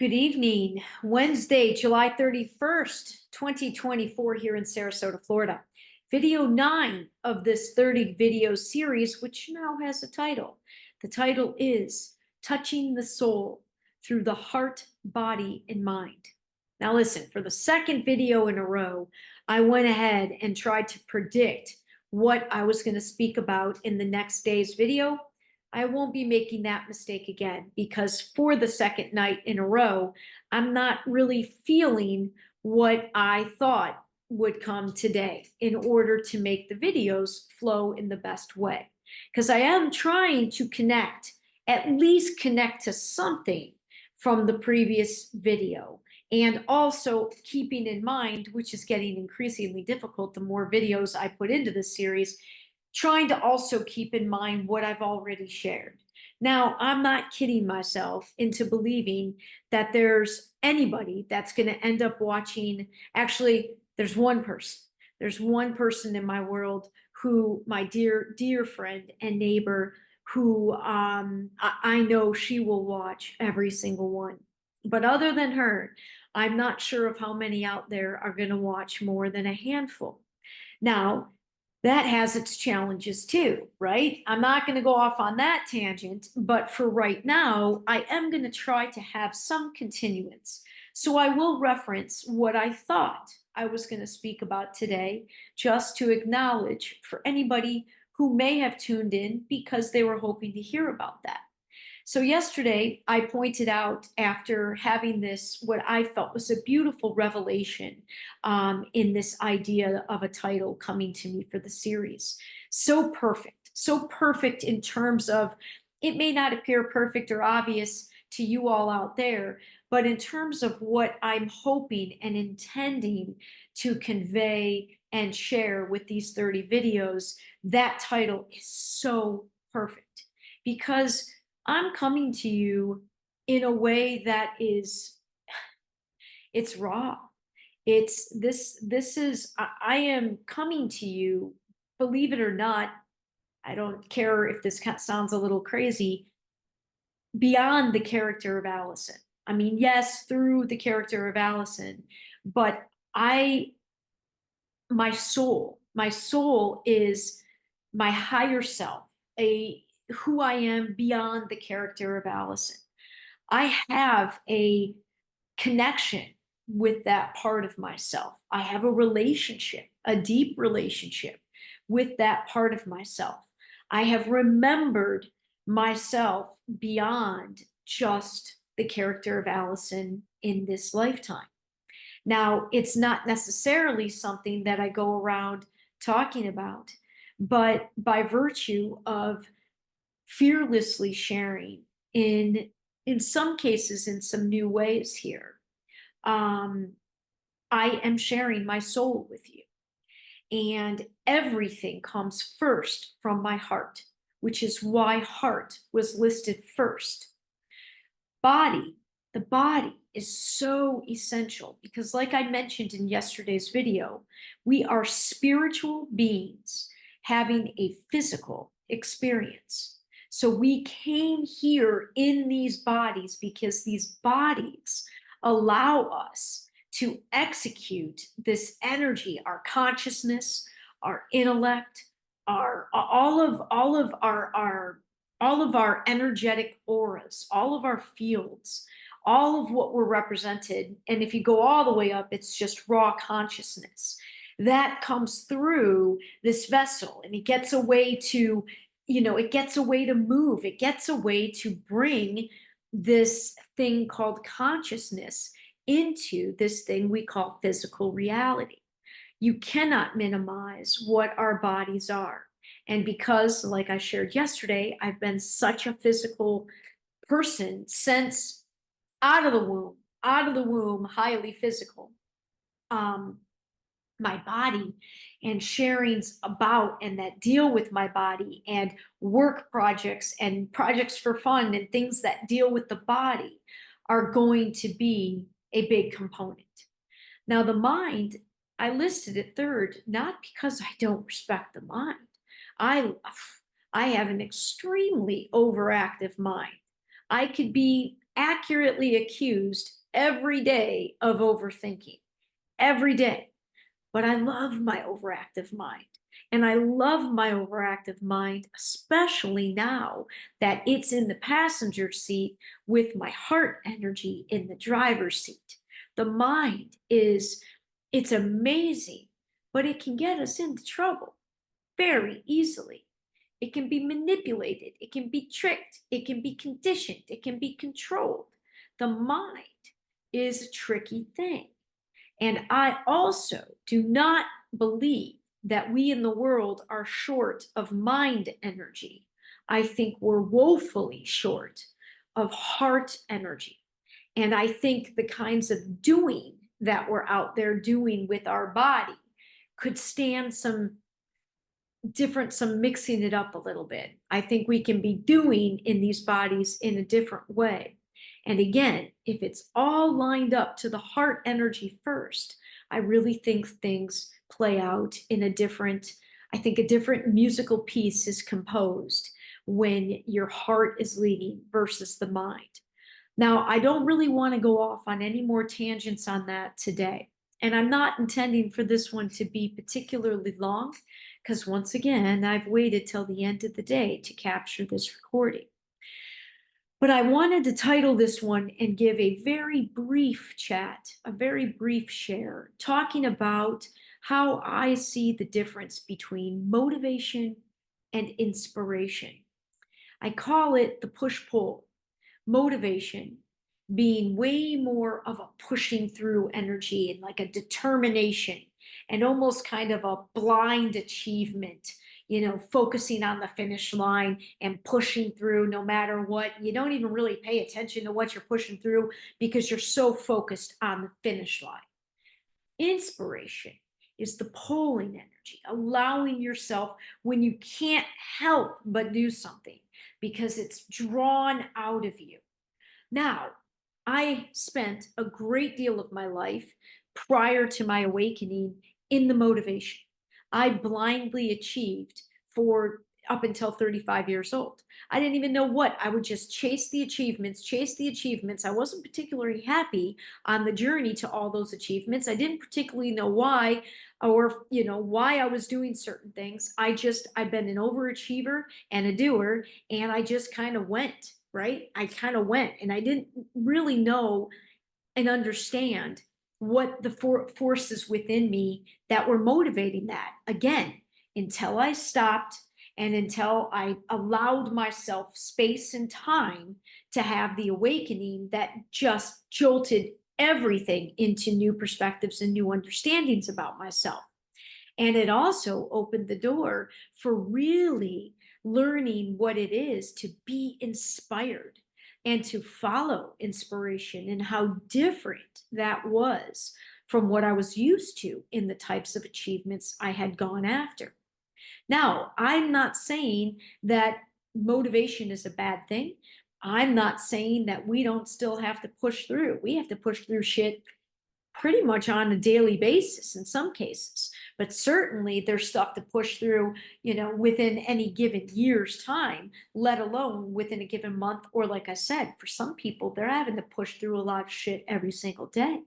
Good evening. Wednesday, July 31st, 2024, here in Sarasota, Florida. Video 9 of this 30 video series, which now has a title. The title is Touching the Soul Through the Heart, Body, and Mind. Now listen, for the second video in a row, I went ahead and tried to predict what I was going to speak about in the next day's video. I won't be making that mistake again because for the second night in a row, I'm not really feeling what I thought would come today in order to make the videos flow in the best way. Because I am trying to connect, at least connect to something from the previous video. And also keeping in mind, which is getting increasingly difficult the more videos I put into this series, trying to also keep in mind what I've already shared. Now, I'm not kidding myself into believing that there's anybody that's going to end up watching. Actually, there's one person. There's one person in my world who, my dear, dear friend and neighbor, who I know she will watch every single one. But other than her, I'm not sure of how many out there are going to watch more than a handful. Now, that has its challenges too, right? I'm not going to go off on that tangent, but for right now, I am going to try to have some continuance. So I will reference what I thought I was going to speak about today, just to acknowledge for anybody who may have tuned in because they were hoping to hear about that. So yesterday, I pointed out after having this, what I felt was a beautiful revelation in this idea of a title coming to me for the series. So perfect in terms of it may not appear perfect or obvious to you all out there, but in terms of what I'm hoping and intending to convey and share with these 30 videos, that title is so perfect because I'm coming to you in a way that is, it's raw. I am coming to you, believe it or not, I don't care if this sounds a little crazy, beyond the character of Alyson. I mean, yes, through the character of Alyson, but my soul is my higher self, who I am beyond the character of Alyson. I have a connection with that part of myself. I have a relationship, a deep relationship with that part of myself. I have remembered myself beyond just the character of Alyson in this lifetime. Now, it's not necessarily something that I go around talking about, but by virtue of fearlessly sharing in some cases in some new ways here, I am sharing my soul with you. And everything comes first from my heart, which is why heart was listed first. Body, the body is so essential because, like I mentioned in yesterday's video, we are spiritual beings having a physical experience. So we came here in these bodies because these bodies allow us to execute this energy, our consciousness, our intellect, our all of our energetic auras, all of our fields, all of what we're represented. And if you go all the way up, it's just raw consciousness that comes through this vessel, and it gets a way to, it gets a way to move. It gets a way to bring this thing called consciousness into this thing we call physical reality. You cannot minimize what our bodies are. And because, like I shared yesterday, I've been such a physical person since out of the womb, highly physical. My body and sharings about and that deal with my body and work projects and projects for fun and things that deal with the body are going to be a big component. Now, the mind, I listed it third, not because I don't respect the mind. I have an extremely overactive mind. I could be accurately accused every day of overthinking, every day. But I love my overactive mind. And I love my overactive mind, especially now that it's in the passenger seat with my heart energy in the driver's seat. The mind is, it's amazing, but it can get us into trouble very easily. It can be manipulated, it can be tricked, it can be conditioned, it can be controlled. The mind is a tricky thing. And I also do not believe that we in the world are short of mind energy. I think we're woefully short of heart energy. And I think the kinds of doing that we're out there doing with our body could stand some different, some mixing it up a little bit. I think we can be doing in these bodies in a different way. And again, if it's all lined up to the heart energy first, I really think things play out in a different, I think a different musical piece is composed when your heart is leading versus the mind. Now, I don't really want to go off on any more tangents on that today. And I'm not intending for this one to be particularly long, because once again, I've waited till the end of the day to capture this recording. But I wanted to title this one and give a very brief chat, a very brief share, talking about how I see the difference between motivation and inspiration. I call it the push-pull. Motivation being way more of a pushing through energy and like a determination and almost kind of a blind achievement, focusing on the finish line and pushing through no matter what. You don't even really pay attention to what you're pushing through because you're so focused on the finish line. Inspiration is the pulling energy, allowing yourself when you can't help but do something because it's drawn out of you. Now, I spent a great deal of my life prior to my awakening in the motivation. I blindly achieved for up until 35 years old. I didn't even know what. I would just chase the achievements, chase the achievements. I wasn't particularly happy on the journey to all those achievements. I didn't particularly know why or, why I was doing certain things. I've been an overachiever and a doer, and I just kind of went, right? I kind of went, and I didn't really know and understand what the forces within me that were motivating that. Again, until I stopped and until I allowed myself space and time to have the awakening that just jolted everything into new perspectives and new understandings about myself. And it also opened the door for really learning what it is to be inspired and to follow inspiration and how different that was from what I was used to in the types of achievements I had gone after. Now, I'm not saying that motivation is a bad thing. I'm not saying that we don't still have to push through. We have to push through shit pretty much on a daily basis in some cases, but certainly there's stuff to push through, within any given year's time, let alone within a given month. Or like I said, for some people, they're having to push through a lot of shit every single day.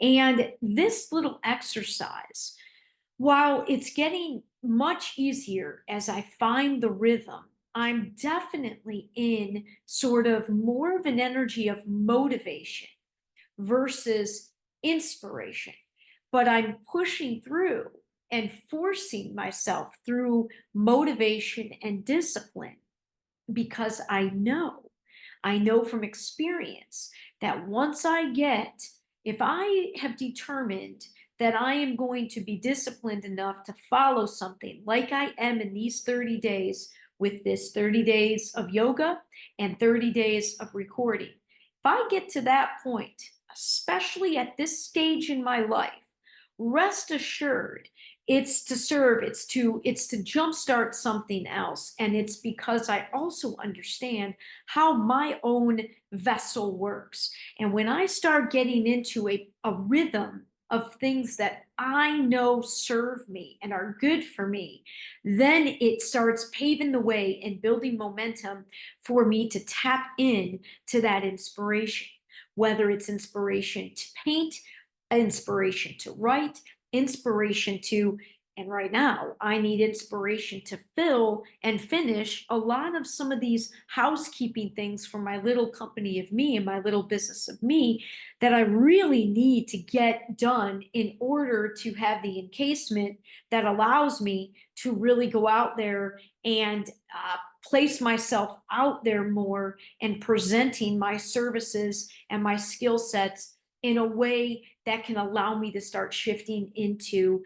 And this little exercise, while it's getting much easier as I find the rhythm, I'm definitely in sort of more of an energy of motivation versus inspiration. But I'm pushing through and forcing myself through motivation and discipline because I know from experience that if I have determined that I am going to be disciplined enough to follow something like I am in these 30 days with this 30 days of yoga and 30 days of recording. If I get to that point, especially at this stage in my life, rest assured it's to serve, it's to jumpstart something else. And it's because I also understand how my own vessel works. And when I start getting into a rhythm of things that I know serve me and are good for me, then it starts paving the way and building momentum for me to tap in to that inspiration, whether it's inspiration to paint, inspiration to write, inspiration to, and right now I need inspiration to fill and finish a lot of some of these housekeeping things for my little company of me and my little business of me that I really need to get done in order to have the encasement that allows me to really go out there and place myself out there more and presenting my services and my skill sets in a way that can allow me to start shifting into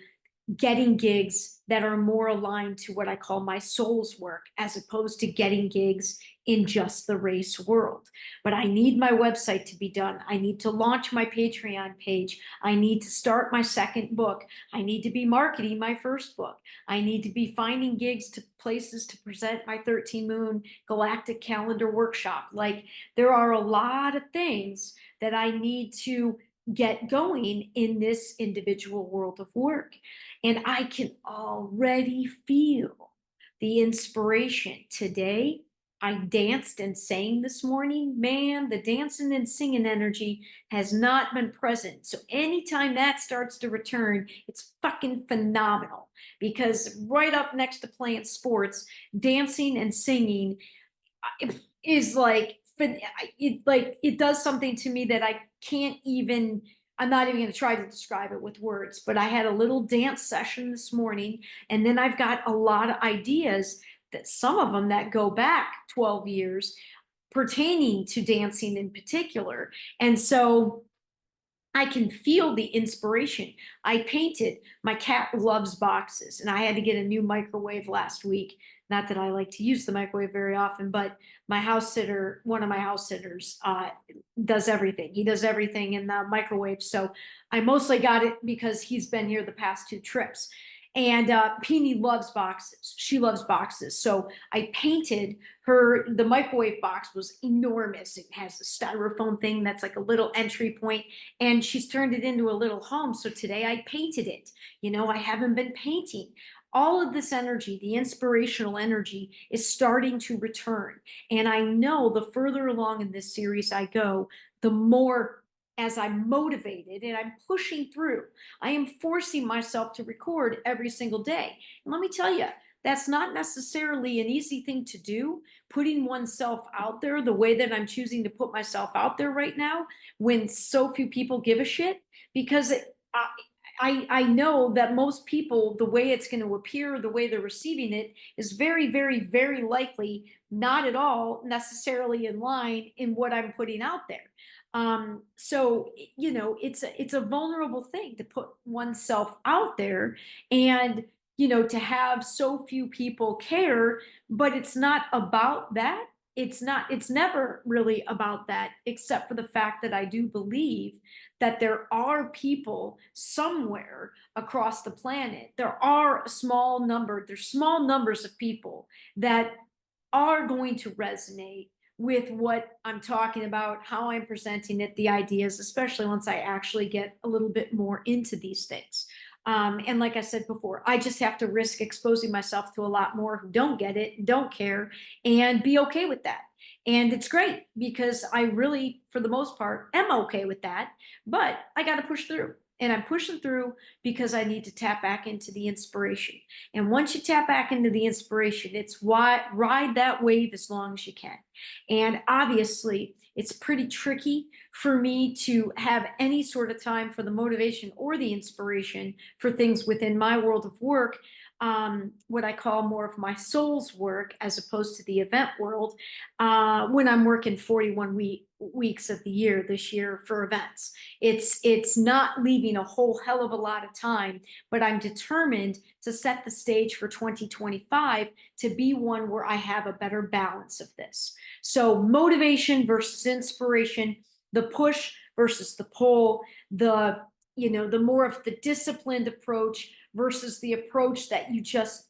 getting gigs that are more aligned to what I call my soul's work, as opposed to getting gigs in just the race world. But I need my website to be done. I need to launch my Patreon page. I need to start my second book. I need to be marketing my first book. I need to be finding gigs to places to present my 13 Moon Galactic Calendar Workshop. Like, there are a lot of things that I need to get going in this individual world of work. And I can already feel the inspiration. Today, I danced and sang this morning. Man, the dancing and singing energy has not been present. So anytime that starts to return, it's fucking phenomenal, because right up next to playing sports, dancing and singing is like, it does something to me that I can't even, I'm not even going to try to describe it with words. But I had a little dance session this morning, and then I've got a lot of ideas, that some of them that go back 12 years pertaining to dancing in particular. And so I can feel the inspiration. I painted, my cat loves boxes, and I had to get a new microwave last week. Not that I like to use the microwave very often, but my house sitter, one of my house sitters, does everything. He does everything in the microwave. So I mostly got it because he's been here the past 2 trips. And Peony loves boxes. She loves boxes. So I painted her, the microwave box was enormous. It has a styrofoam thing that's like a little entry point, and she's turned it into a little home. So today I painted it. You know, I haven't been painting. All of this energy, the inspirational energy, is starting to return. And I know the further along in this series I go, the more, as I'm motivated and I'm pushing through, I am forcing myself to record every single day. And let me tell you, that's not necessarily an easy thing to do, putting oneself out there the way that I'm choosing to put myself out there right now, when so few people give a shit. Because I know that most people, the way it's going to appear, the way they're receiving it, is very, very, very likely not at all necessarily in line in what I'm putting out there. So, you know, it's a vulnerable thing to put oneself out there, and, you know, to have so few people care. But it's not about that. It's never really about that, except for the fact that I do believe that there are people somewhere across the planet. There's small numbers of people that are going to resonate with what I'm talking about, how I'm presenting it, the ideas, especially once I actually get a little bit more into these things. And like I said before, I just have to risk exposing myself to a lot more who don't get it, don't care, and be okay with that. And it's great, because I really, for the most part, am okay with that. But I got to push through. And I'm pushing through because I need to tap back into the inspiration. And once you tap back into the inspiration, it's ride that wave as long as you can. And obviously, it's pretty tricky for me to have any sort of time for the motivation or the inspiration for things within my world of work, what I call more of my soul's work, as opposed to the event world, when I'm working 41 weeks of the year this year for events. It's not leaving a whole hell of a lot of time, but I'm determined to set the stage for 2025 to be one where I have a better balance of this. So motivation versus inspiration, the push versus the pull, the more of the disciplined approach versus the approach that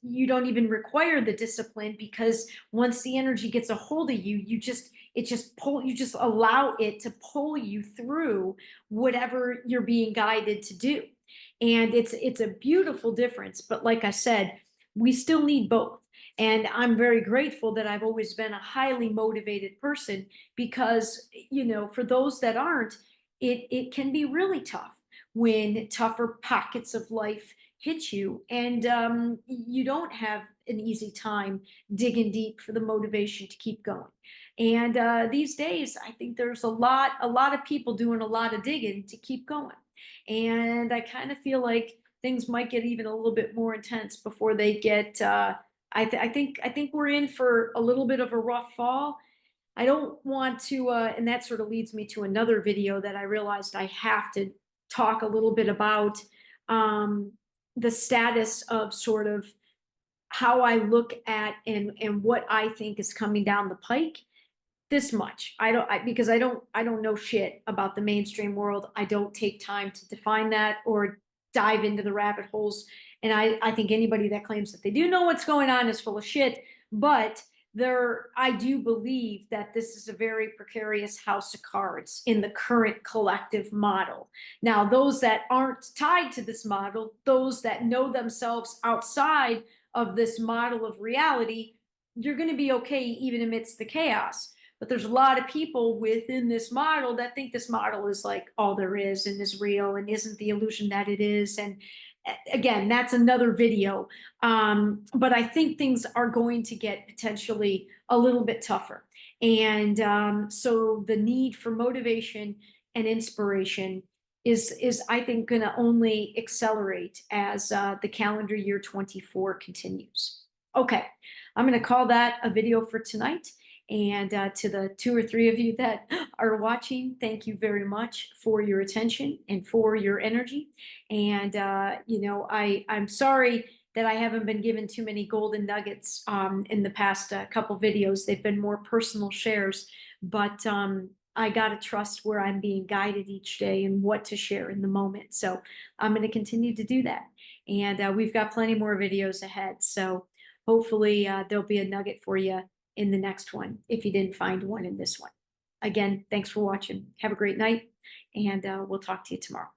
you don't even require the discipline, because once the energy gets a hold of you, you just allow it to pull you through whatever you're being guided to do. And it's a beautiful difference. But like I said, we still need both. And I'm very grateful that I've always been a highly motivated person, because, for those that aren't, it can be really tough when tougher pockets of life hit you, and you don't have an easy time digging deep for the motivation to keep going. And these days, I think there's a lot of people doing a lot of digging to keep going. And I kind of feel like things might get even a little bit more intense before they get. I think we're in for a little bit of a rough fall. I don't want to, and that sort of leads me to another video that I realized I have to talk a little bit about, um, the status of sort of how I look at and what I think is coming down the pike. This much, because I don't know shit about the mainstream world. I don't take time to define that or dive into the rabbit holes. And I think anybody that claims that they do know what's going on is full of shit. But I do believe that this is a very precarious house of cards in the current collective model. Now, those that aren't tied to this model, those that know themselves outside of this model of reality, you're going to be okay even amidst the chaos. But there's a lot of people within this model that think this model is like all there is and is real and isn't the illusion that it is. And again, that's another video. But I think things are going to get potentially a little bit tougher. And so the need for motivation and inspiration is I think, going to only accelerate as the calendar year 24 continues. Okay, I'm going to call that a video for tonight. And to the 2 or 3 of you that are watching, thank you very much for your attention and for your energy. And I'm sorry that I haven't been given too many golden nuggets in the past couple videos. They've been more personal shares, but I gotta trust where I'm being guided each day and what to share in the moment. So I'm going to continue to do that. And we've got plenty more videos ahead. So hopefully there'll be a nugget for you in the next one if you didn't find one in this one. Again, thanks for watching. Have a great night, and we'll talk to you tomorrow.